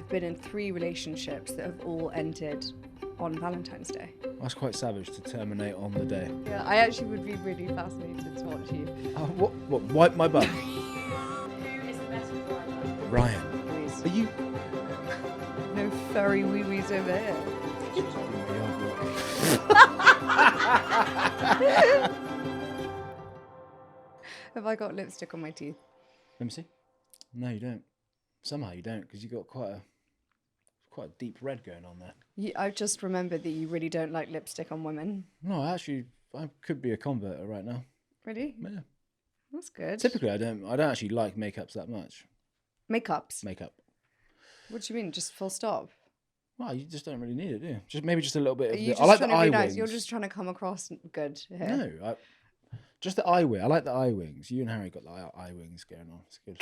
I've been in 3 relationships that have all ended on Valentine's Day. That's quite savage to terminate on the day. Yeah, I actually would be really fascinated to watch you. What? Wipe my bum. Who is the best driver? Ryan. Louise. Are you? No furry wee-wees over here. Have I got lipstick on my teeth? Let me see. No, you don't. Somehow you don't, because you got quite a deep red going on there. I just remembered that you really don't like lipstick on women. No, I could be a converter right now. Really? Yeah. That's good. Typically, I don't actually like makeups that much. Makeups? Makeup. What do you mean? Just full stop? Well, you just don't really need it, do you? Maybe just a little bit of. I like the to eye be nice. wings. You're just trying to come across good here. No, just the eye wing. I like the eye wings. You and Harry got the eye wings going on. It's good.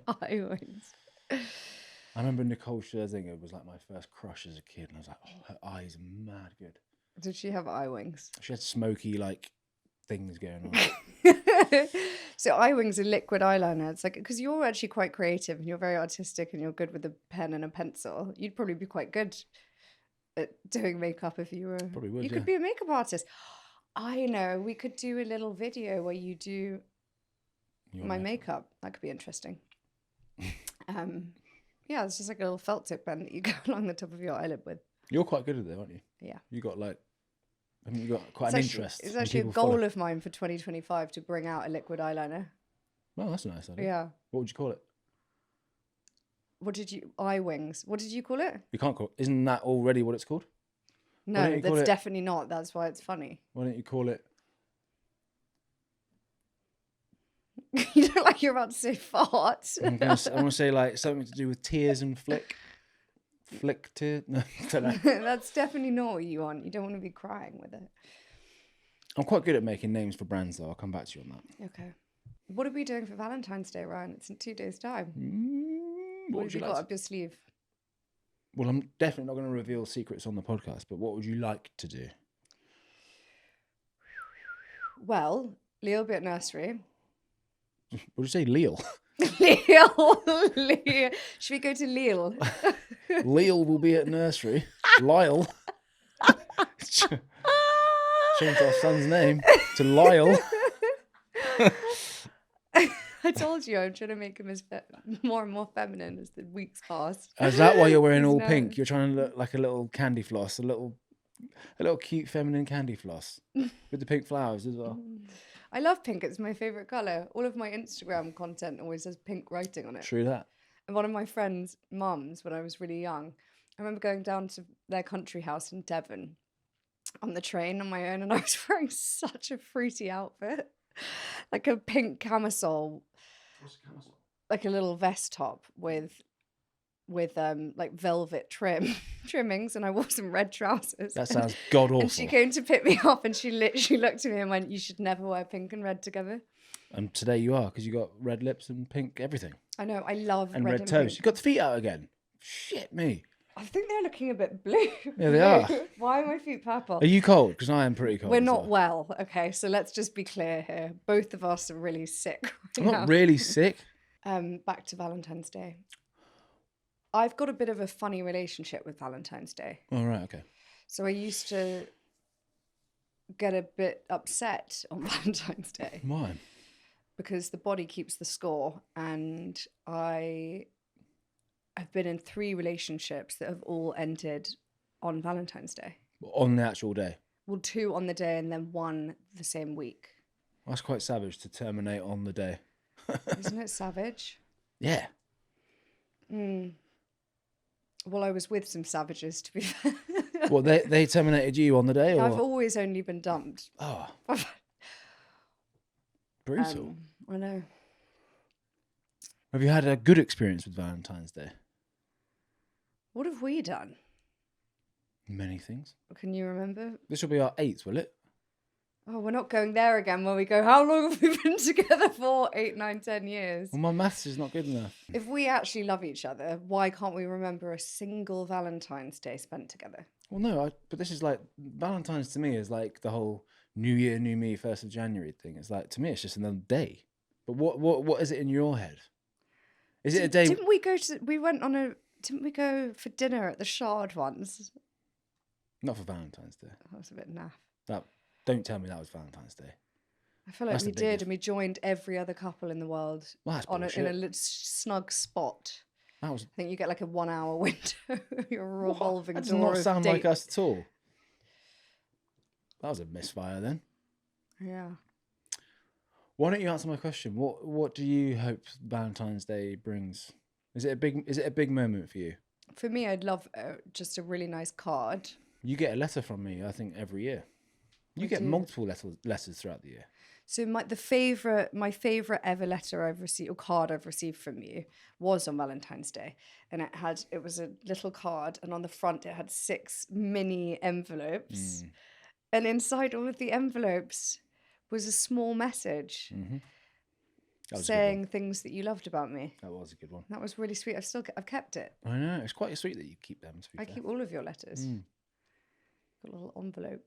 Eye wings. I remember Nicole Scherzinger was like my first crush as a kid, and I was like, oh, her eyes are mad good. Did she have eye wings? She had smoky like things going on. So eye wings are liquid eyeliner. It's like, because you're actually quite creative and you're very artistic and you're good with a pen and a pencil. You'd probably be quite good at doing makeup if you were. Probably would. You could be a makeup artist. I know. We could do a little video where you do my makeup. That could be interesting. Yeah, it's just like a little felt tip pen that you go along the top of your eyelid with. You're quite good at it, aren't you? Yeah. You got like, I think you got quite an interest. It's actually a goal of mine for 2025 to bring out a liquid eyeliner. Well, that's a nice idea. Yeah. What would you call it? Eye wings. What did you call it? You can't call it. Isn't that already what it's called? No, that's definitely not. That's why it's funny. Why don't you call it? You look like you're about to say fart. I want to say like something to do with tears and flick. Flick tear? No, I don't know. That's definitely not what you want. You don't want to be crying with it. I'm quite good at making names for brands, though. I'll come back to you on that. Okay. What are we doing for Valentine's Day, Ryan? It's in 2 days' time. What What would have you you got like? up your sleeve? Well, I'm definitely not going to reveal secrets on the podcast, but what would you like to do? Well, Leo will be at nursery. What did you say, Lille? Leo. Should we go to Lille? Lille will be at nursery. Lyle. Changed our son's name to Lyle. I told you I'm trying to make him as more and more feminine as the weeks pass. Is that why you're wearing all No. pink? You're trying to look like a little candy floss, a little cute feminine candy floss with the pink flowers as well. I love pink. It's my favorite colour. All of my Instagram content always has pink writing on it. True that. And one of my friends' mums, when I was really young, I remember going down to their country house in Devon on the train on my own, and I was wearing such a fruity outfit. Like a pink camisole. What's a camisole? Like a little vest top with like velvet trimmings, and I wore some red trousers. That sounds god awful. And she came to pick me up, and she literally looked at me and went, "You should never wear pink and red together." And today you are, because you got red lips and pink everything. I know, I love And red red and toes. pink. You got the feet out again. Shit me. I think they're looking a bit blue. Yeah, they are. Why are my feet purple? Are you cold? Because I am pretty cold. We're as not well. well, okay? So let's just be clear here. Both of us are really sick right I'm now. not really sick. Back to Valentine's Day. I've got a bit of a funny relationship with Valentine's Day. All right, okay. So I used to get a bit upset on Valentine's Day Why? because the body keeps the score, and I've been in 3 relationships that have all ended on Valentine's Day. On the actual day. Well, 2 on the day and then 1 the same week. That's quite savage to terminate on the day. Isn't it savage? Yeah. Well, I was with some savages, to be fair. Well, they terminated you on the day, or I've always only been dumped. oh, brutal. I know. Have you had a good experience with Valentine's Day? What have we done? Many things. Can you remember? This will be our 8th, will it? Oh, we're not going there again where we go, how long have we been together for? 8, 9, 10 years. Well, my maths is not good enough. If we actually love each other, why can't we remember a single Valentine's Day spent together? Well, no, but this is like, Valentine's to me is like the whole New Year, New Me, 1st of January thing. It's like, to me, it's just another day. But what is it in your head? Is it a day? Didn't we go for dinner at the Shard once? Not for Valentine's Day. That was a bit naff. Don't tell me that was Valentine's Day. I feel like That's we the did, biggest. and we joined every other couple in the world Well, that's in a bullshit. little snug spot. That was. I think you get like a 1 hour window. You're a revolving That does door not of sound like date. us at all. That was a misfire then. Yeah. Why don't you answer my question? What do you hope Valentine's Day brings? Is it a big moment for you? For me, I'd love just a really nice card. You get a letter from me, I think, every year. You get do. multiple letters throughout the year. So my favorite ever letter I've received or card I've received from you was on Valentine's Day, and it was a little card, and on the front it had 6 mini envelopes, and inside all of the envelopes was a small message saying things that you loved about me. That was a good one. That was really sweet. I've kept it. I know, it's quite sweet that you keep them. I keep all of your letters. Got a little envelope.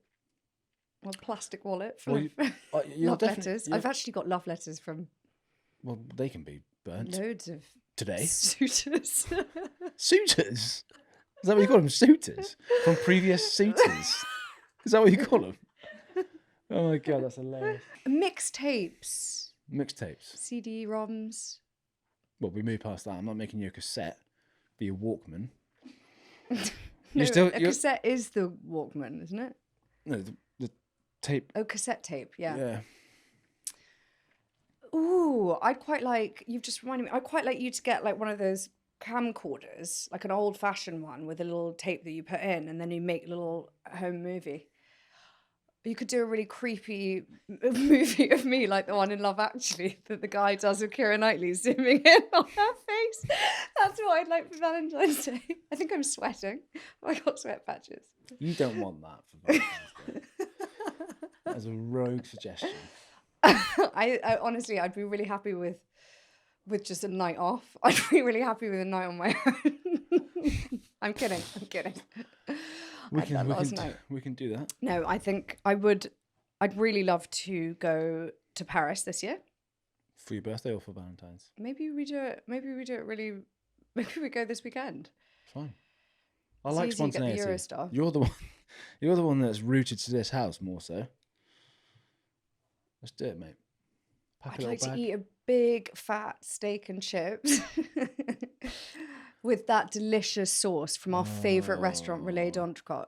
A plastic wallet full of love letters. I've actually got love letters from. Well, they can be burnt. Loads of Today. suitors. Suitors? Is that what you call them? Suitors? From previous suitors? Is that what you call them? Oh my God, that's hilarious. Mixtapes. Mixtapes. CD-ROMs. Well, we move past that. I'm not making you a cassette. Be a Walkman. No, cassette is the Walkman, isn't it? No, the tape. Oh, cassette tape, yeah. Yeah. Ooh, you've just reminded me, I'd quite like you to get like one of those camcorders, like an old-fashioned one with a little tape that you put in, and then you make a little home movie. You could do a really creepy movie of me, like the one in Love Actually, that the guy does with Keira Knightley zooming in on her face. That's what I'd like for Valentine's Day. I think I'm sweating. I got sweat patches. You don't want that for Valentine's Day. That's a rogue suggestion. I honestly, I'd be really happy with just a night off. I'd be really happy with a night on my own. I'm kidding. We can do that. No, I think I'd really love to go to Paris this year. For your birthday or for Valentine's? Maybe we do it really. Maybe we go this weekend. Fine. I like spontaneity. Get the Eurostar. You're the one that's rooted to this house more so. Let's do it, mate. I'd like to eat a big fat steak and chips with that delicious sauce from our favourite restaurant, Relais d'Entrecôte.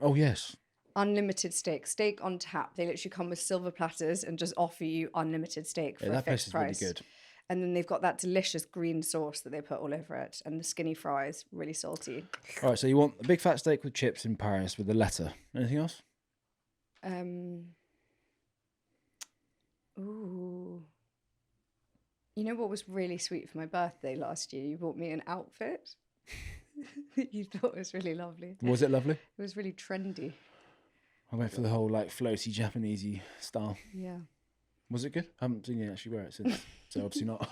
Oh, yes. Unlimited steak on tap. They literally come with silver platters and just offer you unlimited steak for a fixed price. Really good. And then they've got that delicious green sauce that they put all over it, and the skinny fries, really salty. All right, so you want a big fat steak with chips in Paris with a letter. Anything else? Ooh. You know what was really sweet for my birthday last year? You bought me an outfit that you thought was really lovely. Was it lovely? It was really trendy. I went for the whole like floaty Japanesey style. Yeah. Was it good? I haven't seen you actually wear it since, so obviously not.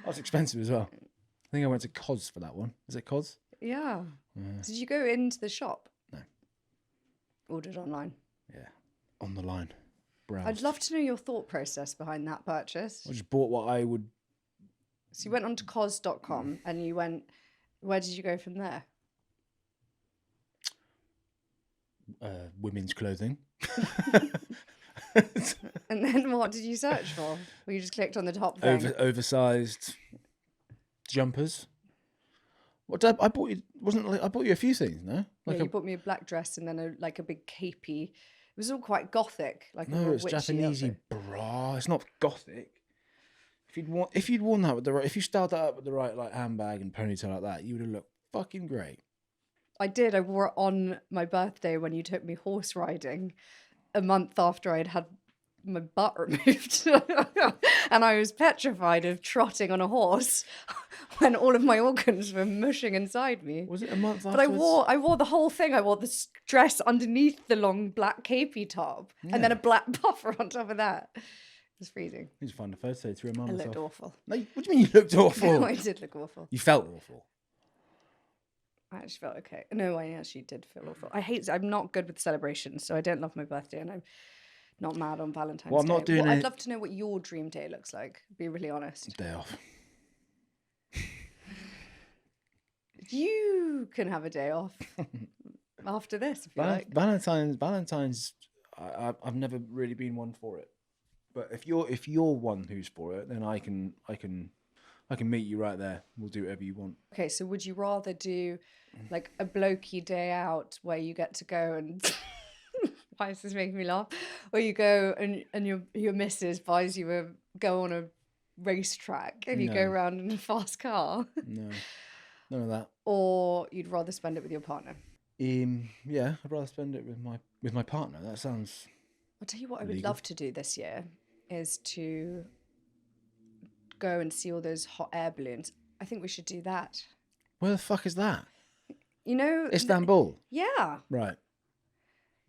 That's expensive as well. I think I went to COS for that one. Is it COS? Yeah. Did you go into the shop? No. Ordered online? Yeah. On the line. Browsed. I'd love to know your thought process behind that purchase. I just bought what I would... So you went onto cos.com and you went... Where did you go from there? Women's clothing. And then what did you search for? Well, you just clicked on the top thing. Oversized jumpers. What did I bought you? I bought you a few things, no? Like you bought me a black dress and then a big capey. It was all quite gothic, like no, it's Japanesey bra. It's not gothic. If you'd worn that with the right, if you styled that up with the right like handbag and ponytail like that, you would have looked fucking great. I did. I wore it on my birthday when you took me horse riding, a month after I'd had my butt removed, and I was petrified of trotting on a horse when all of my organs were mushing inside me. Was it a month after? But I wore the whole thing. I wore this dress underneath the long black capey top, and then a black puffer on top of that. It was freezing. You just find a photo to remind myself. I looked awful. No, what do you mean you looked awful? No, I did look awful. You felt awful. I actually felt okay. No, I actually did feel awful. I'm not good with celebrations, so I don't love my birthday, and I'm not mad on Valentine's Day. I'm not doing I'd love to know what your dream day looks like. Be really honest. Day off. You can have a day off after this if you like. Valentine's. I've never really been one for it. But if you're one who's for it, then I can meet you right there. We'll do whatever you want. Okay, so would you rather do like a blokey day out where you get to go and why is this making me laugh? Or you go and your missus buys you go on a racetrack and you go No. around in a fast car? No, none of that. Or you'd rather spend it with your partner? Yeah, I'd rather spend it with my partner. That sounds. I'll tell you what I would legal. love to do this year is to go and see all those hot air balloons. I think we should do that. Where the fuck is that? You know, Istanbul. Yeah. Right.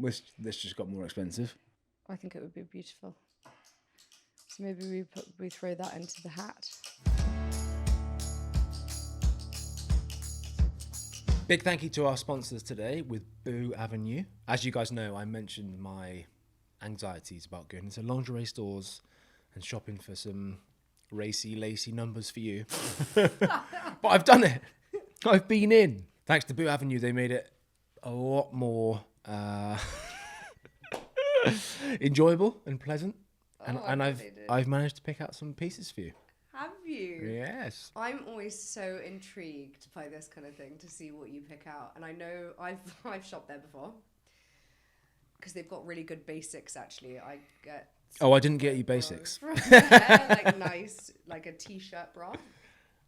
This just got more expensive. I think it would be beautiful. So maybe we throw that into the hat. Big thank you to our sponsors today with Boo Avenue. As you guys know, I mentioned my anxieties about going into lingerie stores and shopping for some racy, lacy numbers for you. But I've done it. I've been in. Thanks to Boo Avenue, they made it a lot more enjoyable and pleasant. And I've managed to pick out some pieces for you. Have you? Yes. I'm always so intrigued by this kind of thing to see what you pick out. And I know I've shopped there before because they've got really good basics actually. I get Oh, I didn't get you basics. like nice, like a t-shirt bra.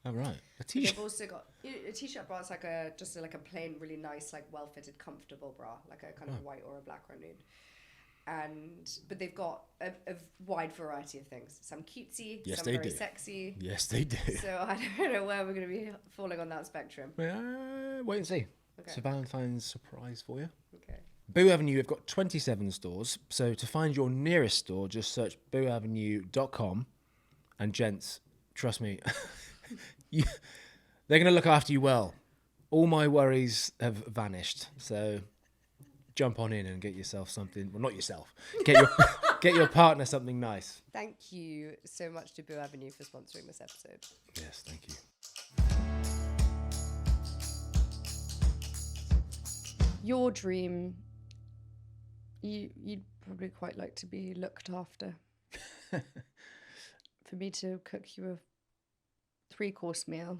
Oh, right. A They've t-shirt. also got a t-shirt bra. It's like just like a plain, really nice, like well-fitted, comfortable bra, like a kind of white or a black or a nude. But they've got a wide variety of things. Some cutesy, Yes, some they very do. sexy. Yes, they do. So I don't know where we're going to be falling on that spectrum. Wait and see. Okay. It's a Valentine's surprise for you. Okay. Boo Avenue have got 27 stores. So to find your nearest store, just search booavenue.com. And gents, trust me, they're going to look after you well. All my worries have vanished. So jump on in and get yourself something. Well, not yourself. Get your partner something nice. Thank you so much to Boo Avenue for sponsoring this episode. Yes, thank you. Your dream, you'd probably quite like to be looked after. For me to cook you a 3-course meal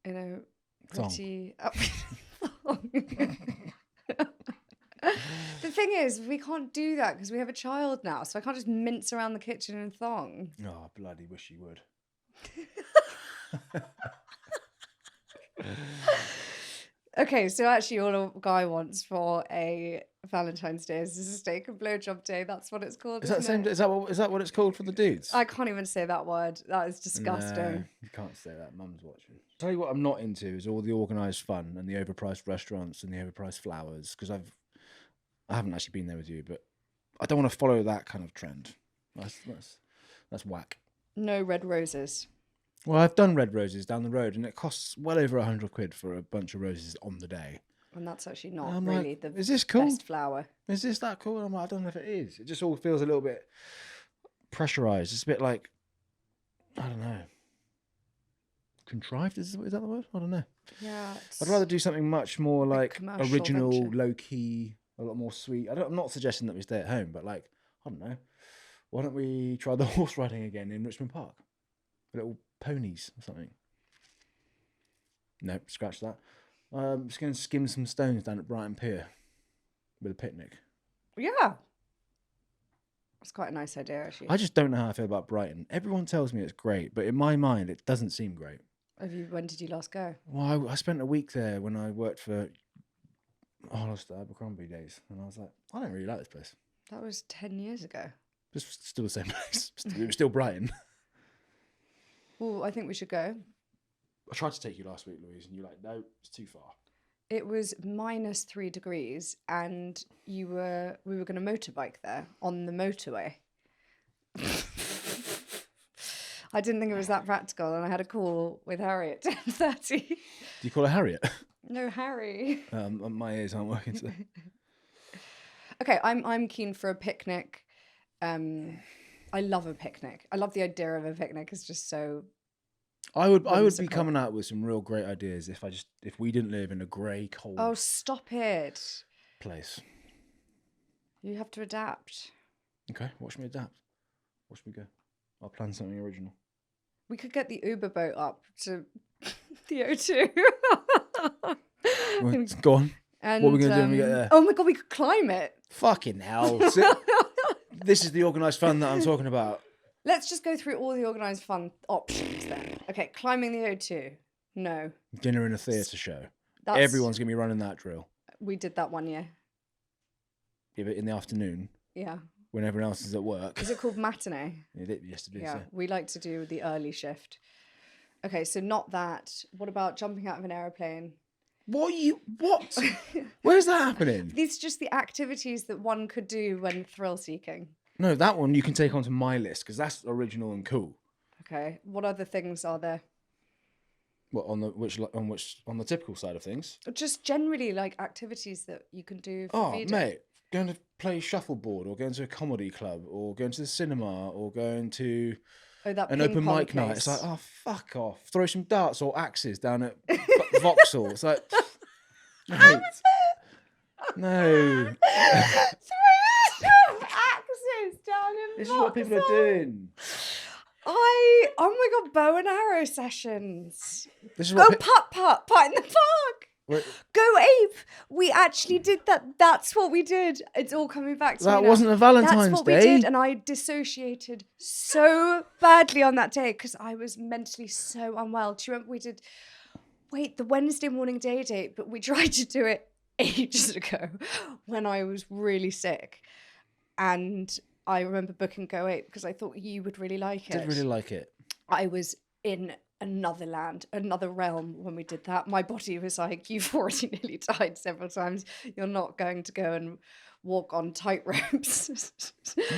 in a pretty... The thing is, we can't do that because we have a child now, so I can't just mince around the kitchen in thong. Oh, bloody wish you would. Okay, so actually all a guy wants for a Valentine's Day is a steak and blowjob day. That's what it's called. Is that isn't it? is that what it's called for the dudes? I can't even say that word. That is disgusting. No, you can't say that. Mum's watching. Tell you what I'm not into is all the organised fun and the overpriced restaurants and the overpriced flowers, because I haven't actually been there with you, but I don't want to follow that kind of trend. That's whack. No red roses. Well, I've done red roses down the road, and it costs well over 100 quid for a bunch of roses on the day. And that's actually not I'm really like, the is this cool? best flower. Is this that cool? I'm like, I don't know if it is. It just all feels a little bit pressurized. It's a bit like, I don't know, contrived. Is that the word? I don't know. Yeah. I'd rather do something much more like commercial original, venture. low key, a lot more sweet. I'm not suggesting that we stay at home, but like, I don't know. Why don't we try the horse riding again in Richmond Park? Little ponies or something. Nope, scratch that. Just going to skim some stones down at Brighton Pier with a picnic. Yeah. It's quite a nice idea, actually. I just don't know how I feel about Brighton. Everyone tells me it's great, but in my mind, it doesn't seem great. When did you last go? Well, I spent a week there when I worked for Hollister Abercrombie days, and I was like, I don't really like this place. That was 10 years ago. It's still the same place. It was still Brighton. Well, I think we should go. I tried to take you last week, Louise, and you're like, no, it's too far. It was -3 degrees, and we were going to motorbike there on the motorway. I didn't think it was that practical, and I had a call with Harry at 10:30. Do you call her Harriet? No, Harry. My ears aren't working today. Okay, I'm keen for a picnic. I love a picnic. I love the idea of a picnic. It's just so I would be whimsical. coming out with some real great ideas if we didn't live in a grey, cold Oh, stop it. place. You have to adapt. Okay, watch me adapt. Watch me go. I'll plan something original. We could get the Uber boat up to the O2. Well, go on. And, what are we going to do when we get there? Oh my God, we could climb it. Fucking hell. This is the organised fun that I'm talking about. Let's just go through all the organised fun options then. Okay, climbing the O2. No. Dinner in a theatre show. That's- Everyone's going to be running that drill. We did that one year. Yeah, but in the afternoon, Yeah. when everyone else is at work. Is it called matinee? Yes, it is. Yeah, we like to do the early shift. Okay, so not that. What about jumping out of an aeroplane? What? Where's that happening? These are just the activities that one could do when thrill seeking. No, that one you can take onto my list because that's original and cool. Okay, what other things are there? What on the typical side of things? Just generally like activities that you can do for Oh, feeding. mate, going to play shuffleboard or going to a comedy club or going to the cinema or going to Oh, that an ping open pong mic night. place. It's like, oh, fuck off. Throw some darts or axes down at Vauxhall. It's like, mate, no. Axes down in This is what people are Vauxhall. doing. Oh my God, bow and arrow sessions. This is Oh, what putt in the park. Wait, Go ape. We actually did that. That's what we did. It's all coming back to me that now. wasn't a Valentine's That's what Day. we did, and I dissociated so badly on that day because I was mentally so unwell. Do you remember we did? Wait, the Wednesday morning day date, but we tried to do it ages ago when I was really sick, and I remember booking Go Ape because I thought you would really like it. I did really like it. I was in another land, another realm when we did that. My body was like, you've already nearly died several times. You're not going to go and walk on tight ropes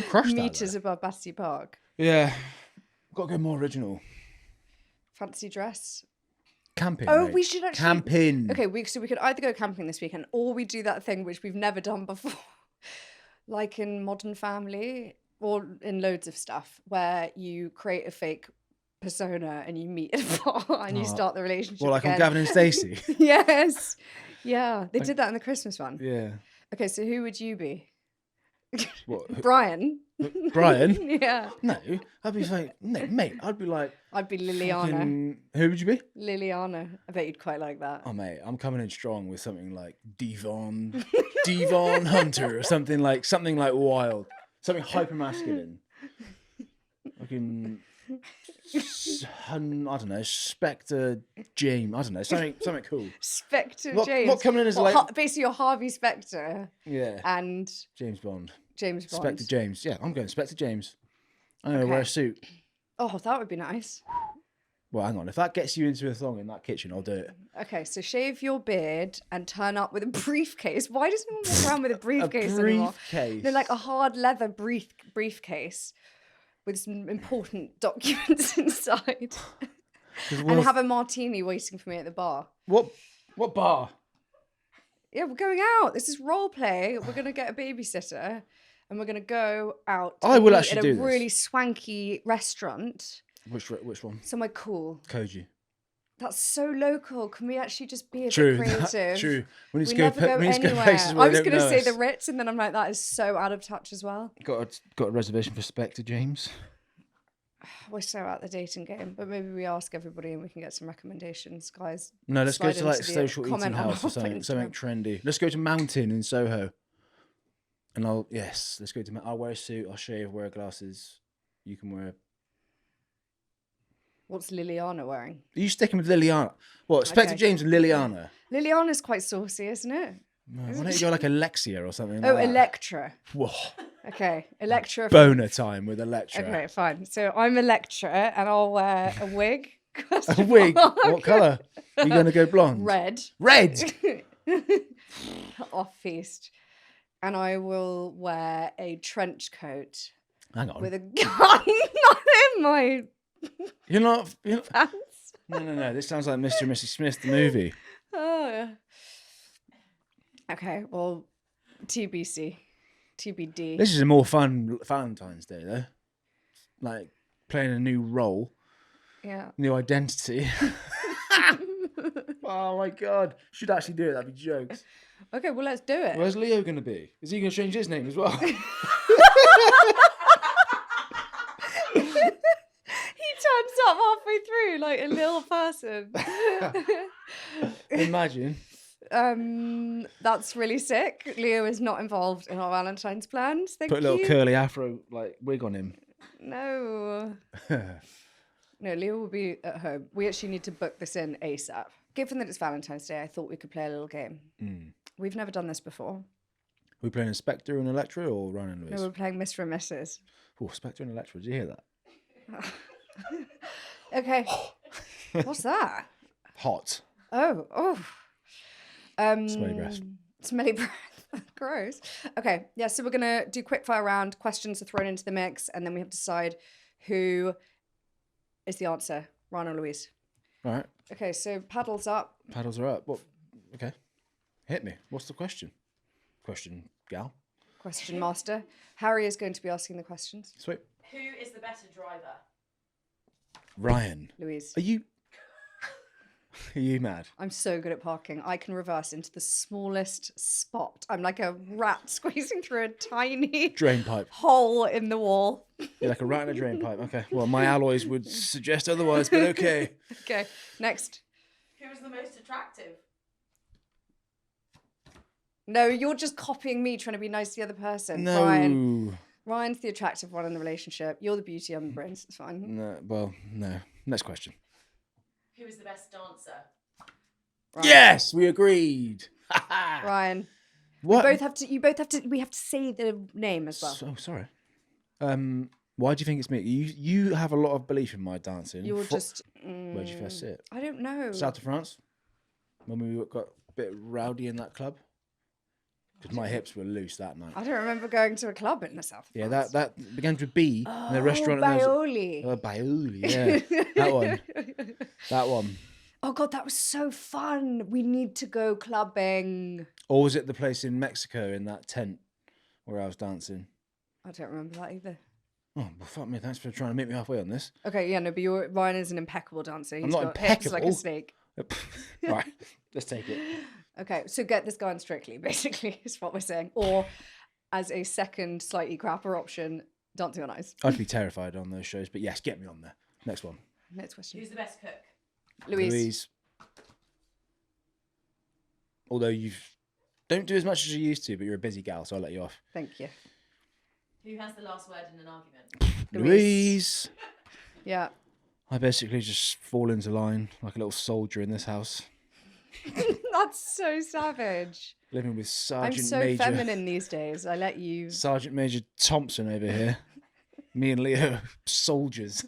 crushed that, meters above Battersea Park. Yeah. Got to go more original. Fancy dress. Camping. Oh, mate. we should actually... Camping. Okay, so we could either go camping this weekend or we do that thing which we've never done before. Like in Modern Family or in loads of stuff where you create a fake persona and you meet at a bar and you start the relationship Well, like again. on Gavin and Stacey. Yes. Yeah, they did that in the Christmas one. Yeah. Okay, so who would you be? What? Brian. Brian? Yeah. No, I'd be like, no, mate. I'd be like, I'd be Liliana. fucking- who would you be? Liliana. I bet you'd quite like that. Oh, mate, I'm coming in strong with something like Devon Hunter or something like wild, something hyper masculine. Fucking, I don't know, Spectre James. I don't know, something cool. Spectre What- James. what coming in as like- basically your Harvey Spectre Yeah, and James Bond. James Bond. Spectre James. Yeah, I'm going Spectre James. I'm going to wear a Okay. suit. Oh, that would be nice. Well, hang on. If that gets you into a thong in that kitchen, I'll do it. Okay, so shave your beard and turn up with a briefcase. Why does no one walk around with a briefcase a anymore? briefcase. No, like a hard leather briefcase with some important documents inside. And have a martini waiting for me at the bar. What bar? Yeah, we're going out. This is role play. We're gonna get a babysitter, and we're gonna go out. I will eat actually at do a this. really swanky restaurant, Which one? somewhere cool. Koji. That's so local. Can we actually just be a True. bit creative? True. We need We to go. never go we need to go anywhere. places where I they was don't gonna know say us. the Ritz, and then I'm like, that is so out of touch as well. Got a reservation for Spectre James. We're so out the dating game, but maybe we ask everybody and we can get some recommendations, guys. No, let's go Slide to like into the social eating comment on house or our something Instagram. trendy. Let's go to Mountain in Soho. And let's go to. I'll wear a suit. I'll shave. Wear glasses. You can wear. What's Liliana wearing? Are you sticking with Liliana? What? Spectre Okay. James and Liliana. Liliana's quite saucy, isn't it? No, why don't you go like Alexia or something? Oh, like that? Electra. Whoa. Okay, Electra. Boner time with Electra. Okay, fine. So I'm Electra, and I'll wear a wig. A wig. What colour? Are you going to go blonde? Red. Red. Off feast. And I will wear a trench coat Hang on. with a gun not in my You're not. pants. No. This sounds like Mr. and Mrs. Smith, the movie. Oh. Okay, well, TBC. TBD. This is a more fun Valentine's Day, though. Like playing a new role. Yeah. New identity. Oh my god. Should actually do it. That'd be jokes. Okay, well, let's do it. Where's Leo going to be? Is he going to change his name as well? He turns up halfway through like a little person. Imagine. That's really sick. Leo is not involved in our Valentine's plans. Thank Put a little you. curly afro like wig on him. No. No, Leo will be at home. We actually need to book this in ASAP. Given that it's Valentine's Day, I thought we could play a little game. We've never done this before. We playing Spectre and Electra or Ryan and No, Louise? we're playing Mr. and Mrs. Oh, Spectre and Electra. Did you hear that? Okay. What's that? Hot. Oh. Smelly breath. Smelly breath. Gross. Okay. Yeah, so we're going to do quick fire round. Questions are thrown into the mix, and then we have to decide who is the answer, Ryan or Louise. All right. Okay, so paddles up. Paddles are up. What? Okay. Hit me. What's the question? Question, gal. Question master. Harry is going to be asking the questions. Sweet. Who is the better driver? Ryan. Louise. Are you mad? I'm so good at parking. I can reverse into the smallest spot. I'm like a rat squeezing through a tiny Drain pipe. hole in the wall. You're like a rat in a drain pipe. Okay. Well, my alloys would suggest otherwise, but okay. Okay, next. Who is the most attractive? No, you're just copying me, trying to be nice to the other person. No. Ryan's the attractive one in the relationship. You're the beauty, I'm the brains. It's fine. No. Well, no. Next question. Who is the best dancer? Ryan. Yes, we agreed. Ryan. What? We have to say the name as well. So sorry. Why do you think it's me? You have a lot of belief in my dancing. You're just. Where'd you first see it? I don't know. South of France. When we got a bit rowdy in that club. Because my hips were loose that night. I don't remember going to a club in the south. Yeah, that begins with B. And the restaurant. Baioli. Baioli. Yeah, that one. That one. Oh God, that was so fun. We need to go clubbing. Or was it the place in Mexico in that tent where I was dancing? I don't remember that either. Oh, well, fuck me. Thanks for trying to meet me halfway on this. Okay, yeah, no, but Ryan is an impeccable dancer. He's not got hips like a impeccable. snake. Right, let's take it. Okay, so get this guy on Strictly, basically, is what we're saying. Or as a second, slightly crapper option, Dancing on Ice. I'd be terrified on those shows, but yes, get me on there. Next one. Next question. Who's the best cook? Louise. Although you don't do as much as you used to, but you're a busy gal, so I'll let you off. Thank you. Who has the last word in an argument? Louise. Yeah. I basically just fall into line like a little soldier in this house. That's so savage. Living with I'm Sergeant so Major. feminine these days. I let you. Sergeant Major Thompson over here. Me and Leo, soldiers.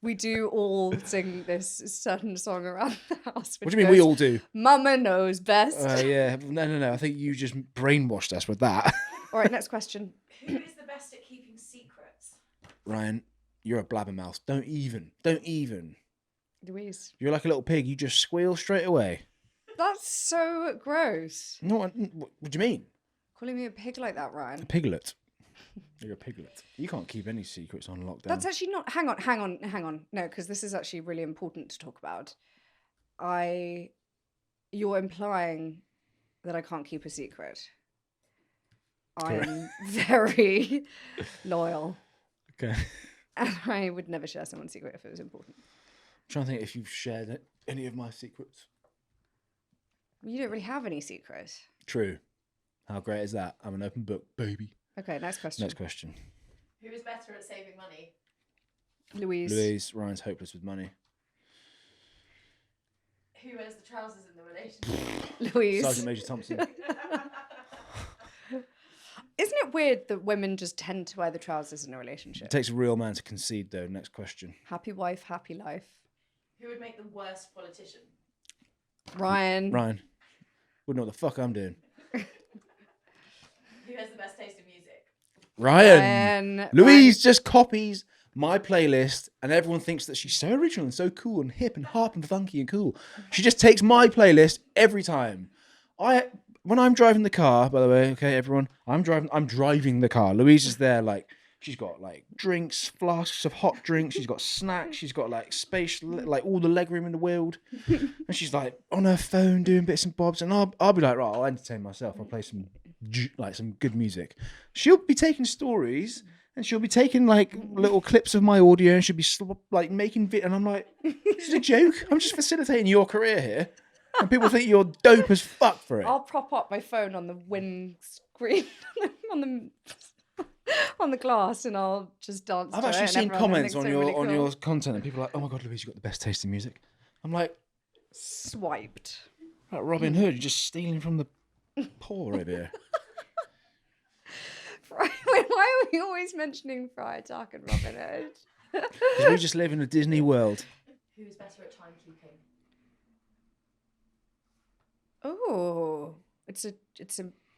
We do all sing this certain song around the house. What do you mean we all do? Mama knows best. Yeah, no. I think you just brainwashed us with that. All right, next question. Who is the best at keeping secrets? Ryan, you're a blabbermouth. Don't even. Louise. You're like a little pig. You just squeal straight away. That's so gross. No, what do you mean? Calling me a pig like that, Ryan. A piglet. You're a piglet. You can't keep any secrets on lockdown. That's actually not. Hang on. No, because this is actually really important to talk about. You're implying that I can't keep a secret. I'm very loyal. Okay. And I would never share someone's secret if it was important. I'm trying to think if you've shared any of my secrets. You don't really have any secret. True. How great is that? I'm an open book, baby. Okay, next question. Next question. Who is better at saving money? Louise. Ryan's hopeless with money. Who wears the trousers in the relationship? Louise. Sergeant Major Thompson. Isn't it weird that women just tend to wear the trousers in a relationship? It takes a real man to concede, though. Next question. Happy wife, happy life. Who would make the worst politician? Ryan. Wouldn't know what the fuck I'm doing. Who has the best taste in music? Ryan. Louise just copies my playlist and everyone thinks that she's so original and so cool and hip and hop and funky and cool. She just takes my playlist every time. When I'm driving the car, by the way, okay, everyone, I'm driving the car. Louise is there like She's got like drinks, flasks of hot drinks. She's got snacks. She's got like space, like all the legroom in the world. And she's like on her phone doing bits and bobs. And I'll be like, right, I'll entertain myself. I'll play some good music. She'll be taking stories and she'll be taking like little clips of my audio and she'll be like making and I'm like, this is a joke. I'm just facilitating your career here. And people think you're dope as fuck for it. I'll prop up my phone on the windscreen on the glass and I'll just dance. I've to actually it seen and everyone comments thinks on I'm your really on cool. your content and people are like, oh my god, Louise, you've got the best taste in music. I'm like, Swiped. like Robin Hood, you're just stealing from the poor over here. Why are we always mentioning Friar Tuck and Robin Hood? Because we just live in a Disney world. Who is better at timekeeping? Oh, it's a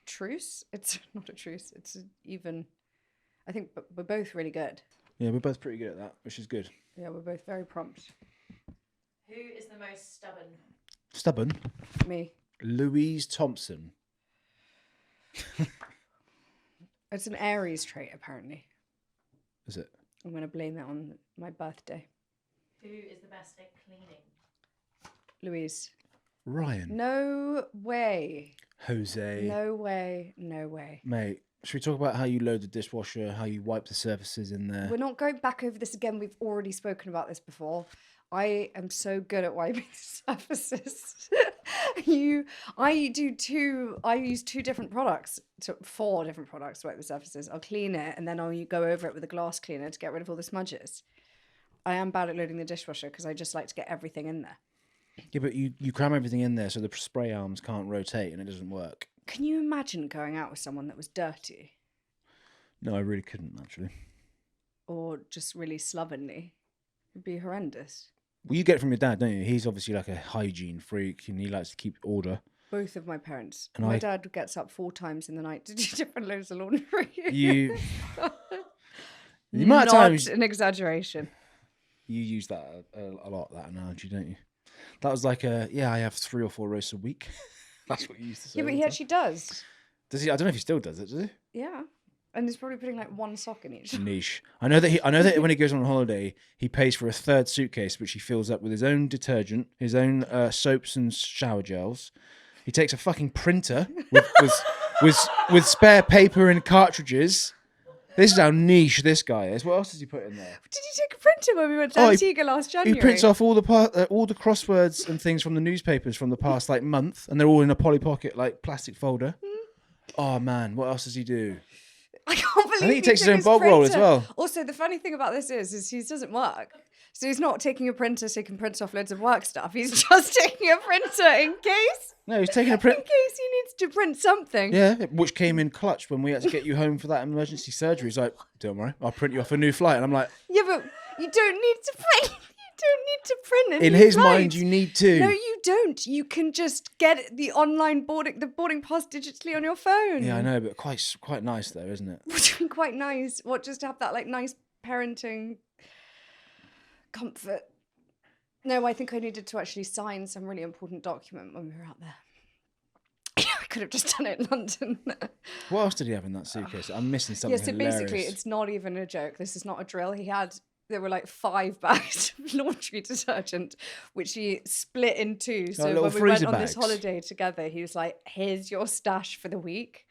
truce. It's not a truce. I think we're both really good. Yeah, we're both pretty good at that, which is good. Yeah, we're both very prompt. Who is the most stubborn? Stubborn. Me. Louise Thompson. It's an Aries trait, apparently. Is it? I'm going to blame it on my birthday. Who is the best at cleaning? Louise. Ryan. No way. Jose. No way. No way. Mate, should we talk about how you load the dishwasher, how you wipe the surfaces in there? We're not going back over this again. We've already spoken about this before. I am so good at wiping surfaces. I use 4 different products to wipe the surfaces. I'll clean it and then I'll go over it with a glass cleaner to get rid of all the smudges. I am bad at loading the dishwasher because I just like to get everything in there. Yeah, but you cram everything in there so the spray arms can't rotate and it doesn't work. Can you imagine going out with someone that was dirty No, I really couldn't, actually. or just really slovenly? It'd be horrendous. Well, you get it from your dad, don't you? He's obviously like a hygiene freak and he likes to keep order. Both of my parents. And My dad gets up 4 times in the night to do different loads of laundry. You... the amount of Not times an exaggeration. you use that a lot, that analogy, don't you? That was like I have 3 or 4 roasts a week. That's what you used to say. Yeah, but all he the time. actually does. Does he? I don't know if he still does it, does he? Yeah. And he's probably putting like 1 sock in each. Niche. I know that when he goes on holiday, he pays for a 3rd suitcase, which he fills up with his own detergent, his own soaps and shower gels. He takes a fucking printer with spare paper and cartridges. This is how niche this guy is. What else does he put in there? Did he take a printer when we went to Antigua last January? He prints off all the crosswords and things from the newspapers from the past like month, and they're all in a Polly Pocket like plastic folder. Oh man, what else does he do? I can't believe I think he takes his own bulb printer. roll as well. Also, the funny thing about this is he doesn't work. So he's not taking a printer so he can print off loads of work stuff. He's just taking a printer in case. No, he's taking a print. In case he needs to print something. Yeah, which came in clutch when we had to get you home for that emergency surgery. He's like, don't worry, I'll print you off a new flight. And I'm like, Yeah, but you don't need to print. You don't need to print a in new his flight. mind, you need to. No, you don't. You can just get the online boarding pass digitally on your phone. Yeah, I know, but quite nice though, isn't it? Which would be quite nice. What, just to have that like nice parenting comfort. No, I think I needed to actually sign some really important document when we were out there. Yeah, I could have just done it in London. What else did he have in that suitcase? I'm missing something. Yeah, so hilarious. basically, it's not even a joke. This is not a drill. There were like 5 bags of laundry detergent, which he split in 2. So little when we went freezer on this bags. holiday together, he was like, here's your stash for the week.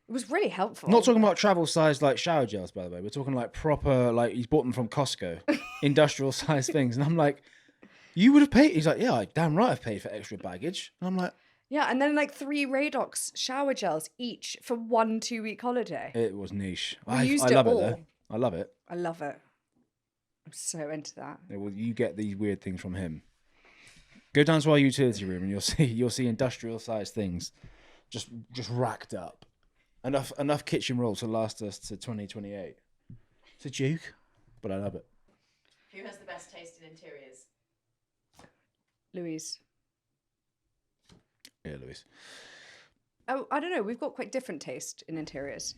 It was really helpful. Not talking about travel-sized like shower gels, by the way. We're talking like proper, like he's bought them from Costco, industrial-sized things. And I'm like, you would have paid. He's like, yeah, damn right, I've paid for extra baggage. And I'm like, Yeah, and then like 3 Radox shower gels each for 1 2-week holiday. it was niche. We I used love it it all. though. I love it. I love it. I'm so into that. Yeah, well, you get these weird things from him. Go down to our utility room and you'll see industrial-sized things, just racked up. Enough kitchen rolls to last us to 2028. It's a joke, but I love it. Who has the best taste in interiors? Louise. Yeah, Louise. Oh, I don't know. We've got quite different taste in interiors.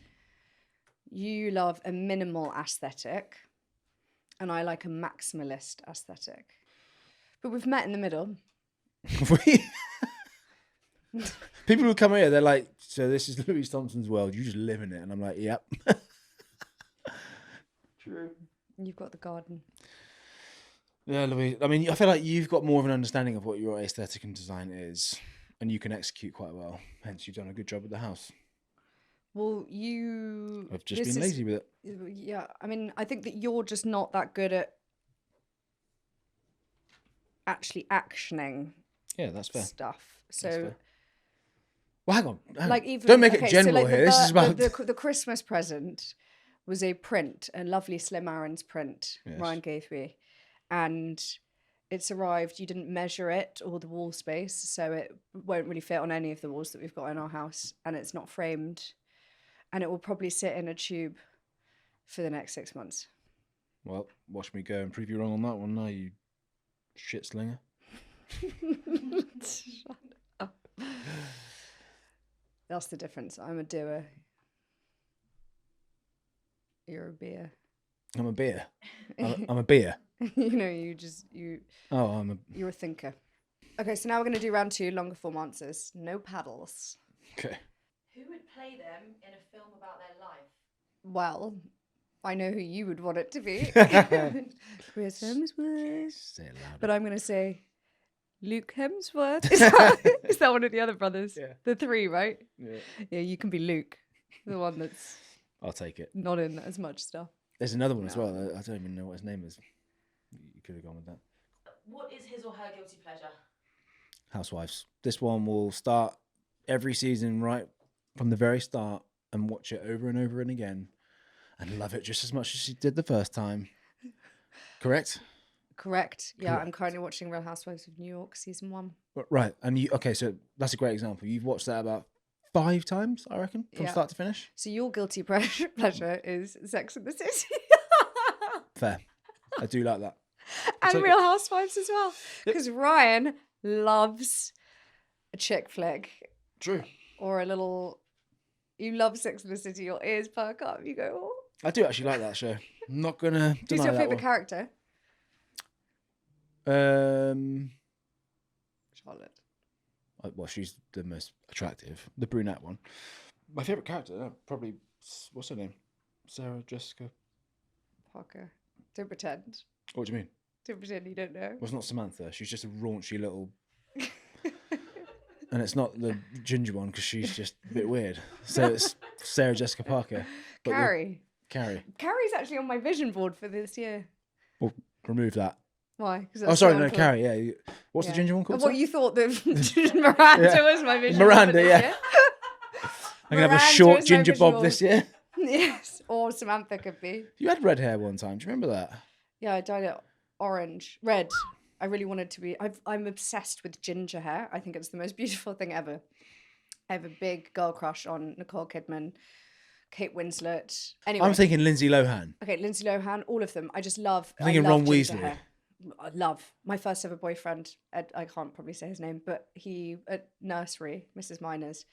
You love a minimal aesthetic, and I like a maximalist aesthetic. But we've met in the middle. People who come here, they're like, so this is Louise Thompson's world. You just live in it. And I'm like, yep. True. You've got the garden. Yeah, Louise. I mean, I feel like you've got more of an understanding of what your aesthetic and design is, and you can execute quite well. Hence, you've done a good job with the house. Well, you... I've just this been is- lazy with it. Yeah, I mean, I think that you're just not that good at actually actioning Yeah, that's fair. stuff. That's So, fair. Well, hang on. like, even Don't make it okay, general like here. This is about. the Christmas present was a print, a lovely Slim Aaron's print Yes. Ryan gave me, and it's arrived. You didn't measure it or the wall space, so it won't really fit on any of the walls that we've got in our house, and it's not framed, and it will probably sit in a tube for the next 6 months. Well, watch me go and prove you wrong on that one. Now, you shit slinger. Shut up. That's the difference. I'm a doer. You're a beer. I'm a beer. I'm a beer. You know, Oh, you're a thinker. Okay, so now we're going to do round 2, longer form answers. No paddles. okay. Who would play them in a film about their life? Well, I know who you would want it to be. Chris Hemsworth. Say it louder. But I'm going to say Luke Hemsworth. Is that one of the other brothers? Yeah. The 3, right? Yeah. Yeah, you can be Luke, the one that's I'll take it. not in as much stuff. There's another one as well. I don't even know what his name is. You could have gone with that. What is his or her guilty pleasure? Housewives. This one will start every season right from the very start and watch it over and over and again and love it just as much as she did the first time. Correct? Correct. Yeah, Correct. I'm currently watching Real Housewives of New York season 1. Right. And you, okay, so that's a great example. You've watched that about 5 times, I reckon, from Yeah. start to finish. So your guilty pleasure is Sex and the City. Fair. I do like that. And take Real Housewives as well. Because Ryan loves a chick flick True. or a little... You love Sex and the City, your ears perk up. You go, oh. I do actually like that show. I'm not going to Who's deny your that favourite one. character? Charlotte. Well, she's the most attractive, the brunette one. My favourite character, probably, what's her name? Sarah Jessica. Parker. Don't pretend. What do you mean? Don't pretend you don't know. Well, it's not Samantha. She's just a raunchy little. And it's not the ginger one because she's just a bit weird. So it's Sarah Jessica Parker. But Carrie. Carrie. Carrie's actually on my vision board for this year. Well, remove that. Why? 'Cause Oh, that's sorry, what no, I'm Carrie. Yeah. What's the Yeah. ginger one called? What sorry? you thought that Miranda Yeah. was my vision Miranda, board for this yeah. year? I'm gonna have a Miranda short is my ginger bob visual. this year. Yes, or Samantha could be. You had red hair one time. Do you remember that? Yeah, I dyed it red. I really wanted to be. I'm obsessed with ginger hair. I think it's the most beautiful thing ever. I have a big girl crush on Nicole Kidman, Kate Winslet. Anyway, I'm thinking Lindsay Lohan. okay, Lindsay Lohan, all of them. I just love. I'm thinking I love Ron ginger Weasley. hair. I love my first ever boyfriend. Ed, I can't probably say his name, but he at nursery, Mrs. Miners.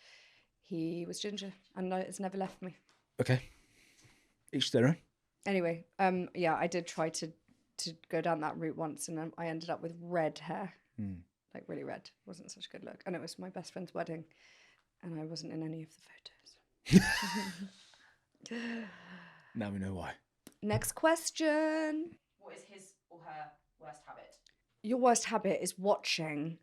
He was ginger, and it's never left me. Okay. Each their own. Anyway, yeah, I did try to go down that route once, and I ended up with red hair, like really red. Wasn't such a good look, and it was my best friend's wedding, and I wasn't in any of the photos. Now we know why. Next question. What is his or her worst habit? Your worst habit is watching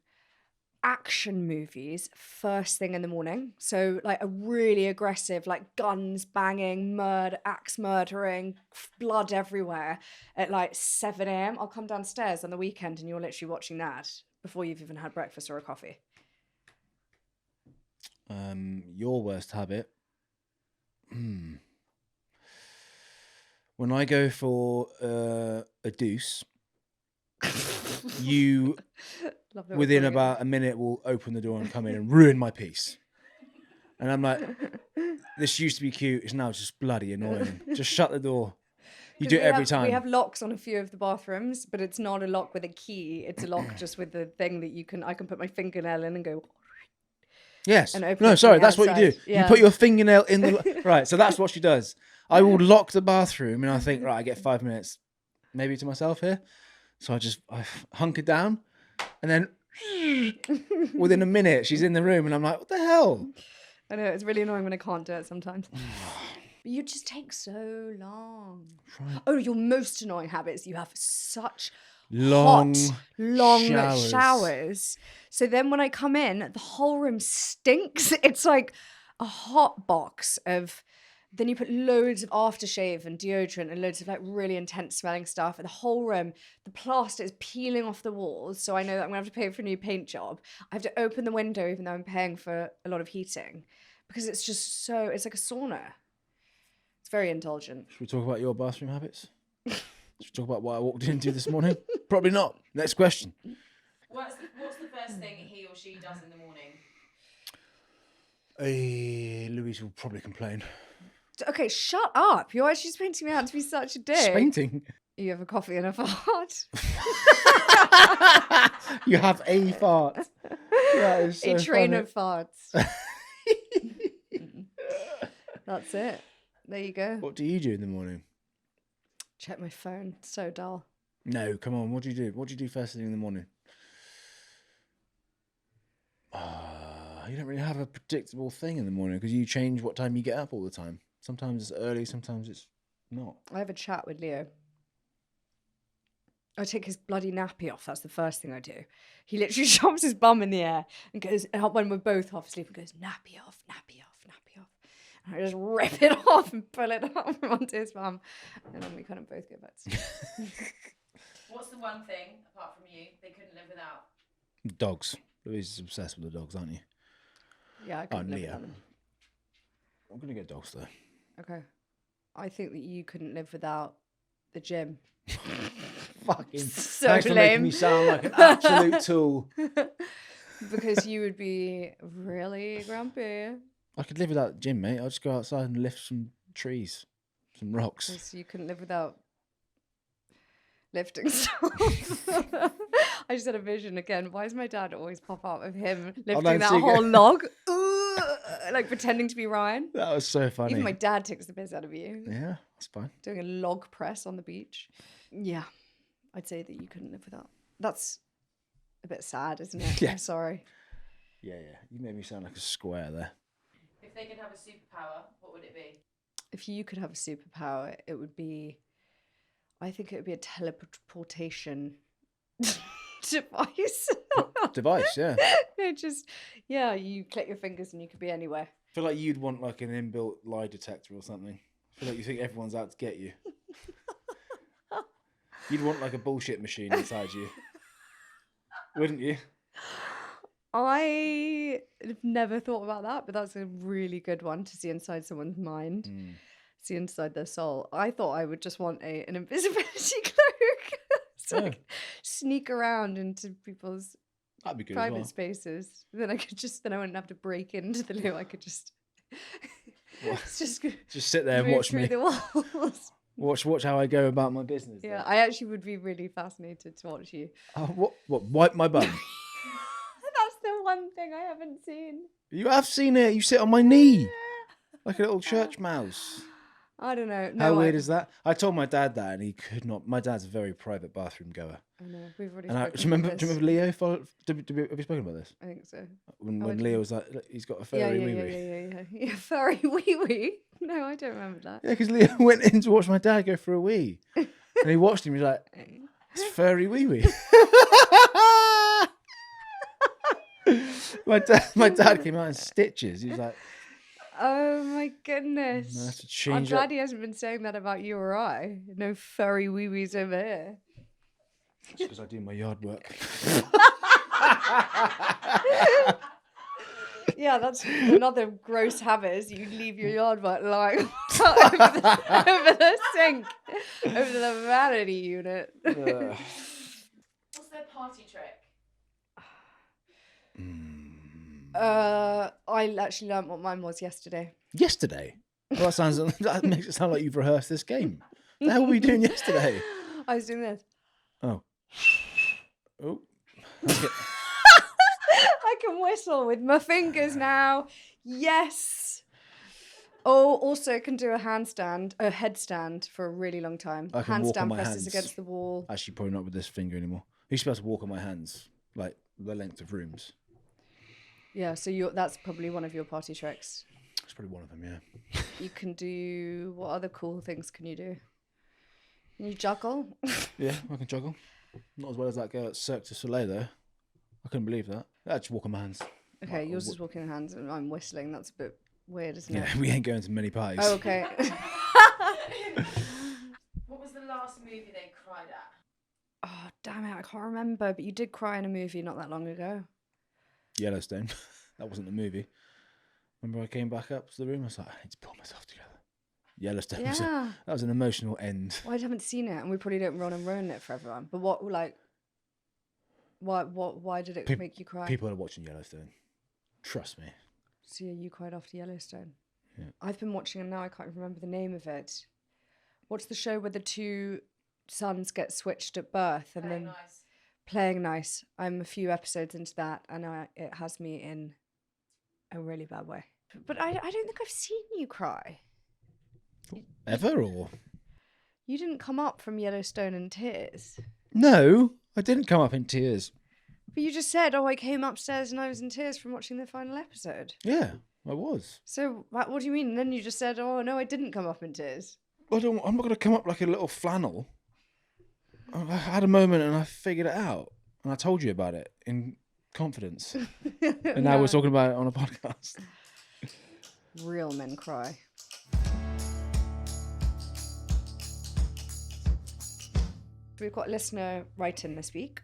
action movies first thing in the morning. So like a really aggressive, like guns banging, axe murdering, blood everywhere at like 7 a.m. I'll come downstairs on the weekend and you're literally watching that before you've even had breakfast or a coffee. Your worst habit. When I go for a deuce, you Love that we're within calling it. about a minute will open the door and come in and ruin my peace. And I'm like, this used to be cute. It's now just bloody annoying. Just shut the door. You 'Cause do it we every have- time. We have locks on a few of the bathrooms, but it's not a lock with a key. It's a lock just with the thing that I can put my fingernail in and go. Yes. and open No, it from sorry, the that's what you do. outside. Yeah. You put your fingernail in the right. So that's what she does. I will lock the bathroom and I think, right, I get 5 minutes, maybe to myself here. So I hunker down, and then within a minute she's in the room, and I'm like, what the hell? I know it's really annoying when I can't do it sometimes. But you just take so long. Right. Oh, your most annoying habits. You have such Long long showers. showers. So then when I come in, the whole room stinks. It's like a hot box of. Then you put loads of aftershave and deodorant and loads of like really intense smelling stuff. And the whole room, the plaster is peeling off the walls. So I know that I'm going to have to pay for a new paint job. I have to open the window even though I'm paying for a lot of heating. Because it's just so, it's like a sauna. It's very indulgent. Should we talk about your bathroom habits? Should we talk about what I walked into this morning? Probably not. Next question. What's the first thing he or she does in the morning? Louise will probably complain. Okay, shut up. You're actually just painting me out to be such a dick. Spanking. You have a coffee and a fart. You have a fart. That is so A train funny. of farts. That's it. There you go. What do you do in the morning? Check my phone. So dull. No, come on. What do you do? What do you do first thing in the morning? You don't really have a predictable thing in the morning because you change what time you get up all the time. Sometimes it's early, sometimes it's not. I have a chat with Leo. I take his bloody nappy off. That's the first thing I do. He literally shoves his bum in the air and goes, when we're both half asleep, and goes, nappy off, nappy off, nappy off. And I just rip it off and pull it up onto his bum. And then we kind of both go back to sleep. What's the one thing, apart from you, they couldn't live without? Dogs. Louise is obsessed with the dogs, aren't you? Yeah, I couldn't live Leo. without them. I'm going to get dogs though. Okay. I think that you couldn't live without the gym. Fucking. So Thanks for making lame. me sound like an absolute tool. Because you would be really grumpy. I could live without the gym, mate. I'll just go outside and lift some trees, some rocks. Because you couldn't live without lifting stuff. I just had a vision again. Why does my dad always pop up of him lifting don't that see it. whole log? Ooh, like pretending to be Ryan. That was so funny. Even my dad takes the piss out of you. Yeah, that's fine. Doing a log press on the beach. Yeah, I'd say that you couldn't live without. That's a bit sad, isn't it? Yeah. I'm sorry. Yeah. You made me sound like a square there. If they could have a superpower, what would it be? If you could have a superpower, it would be, I think it would be a teleportation device. Device, yeah. No, just, yeah, you click your fingers and you could be anywhere. I feel like you'd want like an inbuilt lie detector or something. I feel like you think everyone's out to get you. You'd want like a bullshit machine inside you. Wouldn't you? I have never thought about that, but that's a really good one to see inside someone's mind, see inside their soul. I thought I would just want an invisibility cloak. So I could sneak around into people's That'd be good private as well. spaces. Then I wouldn't have to break into the loo. I could just, just sit there and move watch through me. the walls. Watch how I go about my business. Yeah, then. I actually would be really fascinated to watch you. What? Wipe my bum. That's the one thing I haven't seen. You have seen it. You sit on my knee like a little church mouse. I don't know. How No, weird is that? I told my dad that, and he could not. My dad's a very private bathroom goer. I know. We've already And do spoken you about this. remember Leo? Have we spoken about this? I think so. When I Leo was like, he's got a furry wee wee. Yeah. Furry wee wee. No, I don't remember that. Yeah, because Leo went in to watch my dad go for a wee, and he watched him. He's like, "It's furry wee wee." my dad came out in stitches. He was like, Oh my goodness. "I have to I'm change glad up." he hasn't been saying that about you or I. No furry wee wees over here. That's because I do my yard work. Yeah, that's another gross habit is you leave your yard work lying over the sink, over the vanity unit. What's their party trick? I actually learned what mine was yesterday. Yesterday. Well, that makes it sound like you've rehearsed this game. What the hell were we doing yesterday? I was doing this. Oh. I can whistle with my fingers now. Yes. Oh, also can do a headstand for a really long time. I can walk on Handstand my presses hands. against the wall. Actually, probably not with this finger anymore. I used to be able to walk on my hands, like the length of rooms. Yeah, so that's probably one of your party tricks. It's probably one of them, yeah. You can do, what other cool things can you do? Can you juggle? Yeah, I can juggle. Not as well as that girl at Cirque du Soleil, though. I couldn't believe that. I just walk on my hands. Okay, Like, yours is walking in hands and I'm whistling. That's a bit weird, isn't it? Yeah, we ain't going to many parties. Oh, okay. What was the last movie they cried at? Oh, damn it. I can't remember. But you did cry in a movie not that long ago. Yellowstone. That wasn't a movie. Remember I came back up to the room? I was like, I need to pull myself together. Yellowstone. Yeah. That was an emotional end. Well, I haven't seen it, and we probably don't want to ruin it for everyone. But what, like, why did it make you cry? People are watching Yellowstone. Trust me. So yeah, you cried after Yellowstone. Yeah. I've been watching it now. I can't remember the name of it. What's the show where the two sons get switched at birth and Very then nice. Playing Nice? I'm a few episodes into that, and it has me in a really bad way. But I don't think I've seen you cry. Ever or? You didn't come up from Yellowstone in tears. No, I didn't come up in tears. But you just said, oh, I came upstairs and I was in tears from watching the final episode. Yeah, I was. So what do you mean? And then you just said, oh, no, I didn't come up in tears. I'm not going to come up like a little flannel. I had a moment and I figured it out. And I told you about it in confidence. And now we're talking about it on a podcast. Real men cry. We've got a listener writing this week.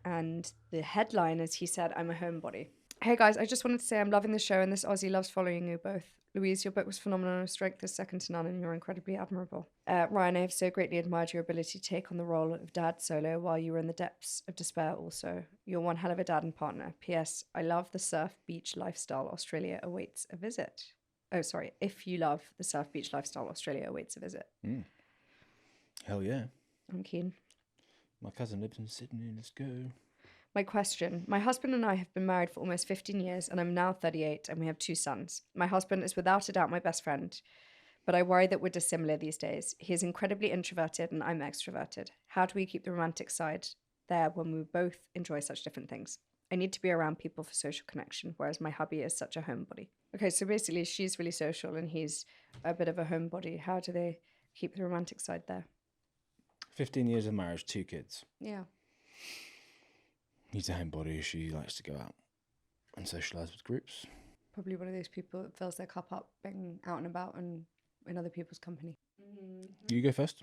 And the headline is, he said, I'm a homebody. Hey guys, I just wanted to say I'm loving the show and this Aussie loves following you both. Louise, your book was phenomenal. Your strength is second to none and you're incredibly admirable. Ryan, I have so greatly admired your ability to take on the role of dad solo while you were in the depths of despair also. You're one hell of a dad and partner. P.S. I love the surf beach lifestyle. Australia awaits a visit. Oh, sorry. If you love the surf beach lifestyle, Australia awaits a visit. Hell yeah. I'm keen. My cousin lives in Sydney. Let's go. My question. My husband and I have been married for almost 15 years and I'm now 38 and we have 2 sons. My husband is without a doubt my best friend, but I worry that we're dissimilar these days. He is incredibly introverted and I'm extroverted. How do we keep the romantic side there when we both enjoy such different things? I need to be around people for social connection, whereas my hubby is such a homebody. Okay, so basically she's really social and he's a bit of a homebody. How do they keep the romantic side there? 15 years of marriage, 2 kids. Yeah. He's a homebody. She likes to go out and socialise with groups. Probably one of those people that fills their cup up being out and about and in other people's company. You go first.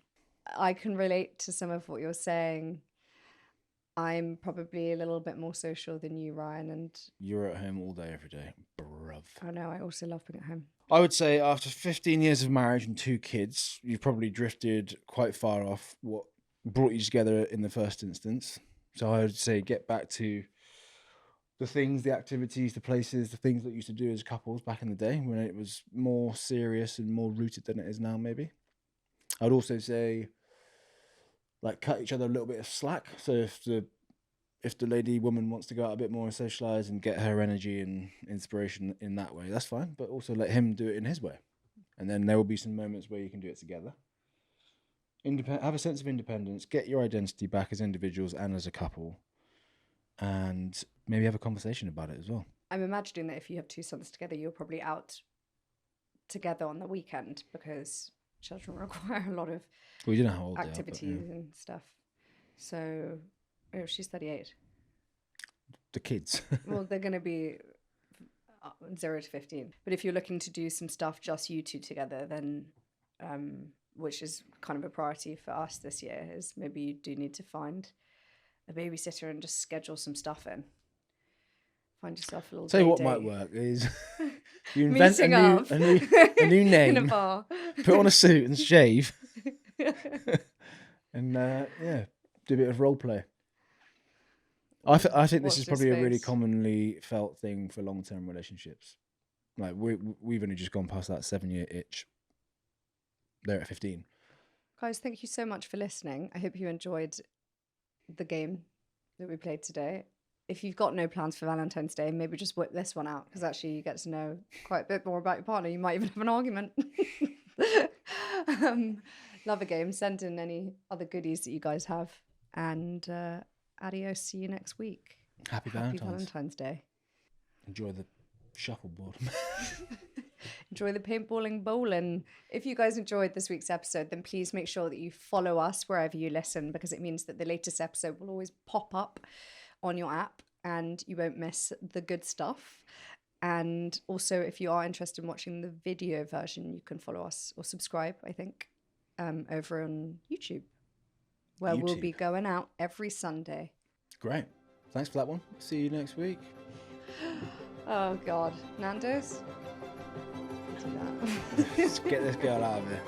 I can relate to some of what you're saying. I'm probably a little bit more social than you, Ryan, and You're at home all day, every day. Bruv. I know I also love being at home. I would say after 15 years of marriage and 2 kids, you've probably drifted quite far off what brought you together in the first instance. So I would say get back to the things, the activities, the places, the things that you used to do as couples back in the day when it was more serious and more rooted than it is now, maybe. I'd also say, like, cut each other a little bit of slack. So if the lady woman wants to go out a bit more and socialise and get her energy and inspiration in that way, that's fine. But also let him do it in his way. And then there will be some moments where you can do it together. Have a sense of independence, get your identity back as individuals and as a couple, and maybe have a conversation about it as well. I'm imagining that if you have 2 sons together, you're probably out together on the weekend because children require a lot of We didn't know how old activities and stuff. So, she's 38. The kids. Well, they're going to be 0 to 15. But if you're looking to do some stuff just you 2 together, then which is kind of a priority for us this year, is maybe you do need to find a babysitter and just schedule some stuff in. Find yourself a little Tell you what day might work is you invent Meeting a up. new name, in a bar. put on a suit and shave, and do a bit of role play. I think this Watch is this probably a really space. commonly felt thing for long-term relationships. Like we've only just gone past that 7-year itch. They're at 15. Guys, thank you so much for listening. I hope you enjoyed the game that we played today. If you've got no plans for Valentine's Day, maybe just whip this one out, because actually you get to know quite a bit more about your partner. You might even have an argument. Love a game. Send in any other goodies that you guys have. And adios. See you next week. Happy Happy Valentine's. Valentine's Day. Enjoy the Shuffleboard. Enjoy the paintballing bowling. If you guys enjoyed this week's episode, then please make sure that you follow us wherever you listen, because it means that the latest episode will always pop up on your app and you won't miss the good stuff. And also, if you are interested in watching the video version, you can follow us or subscribe, I think, over on YouTube, where we'll be going out every Sunday. Great. Thanks for that one. See you next week. Oh, God. Nando's? Do that. Let's get this girl out of here.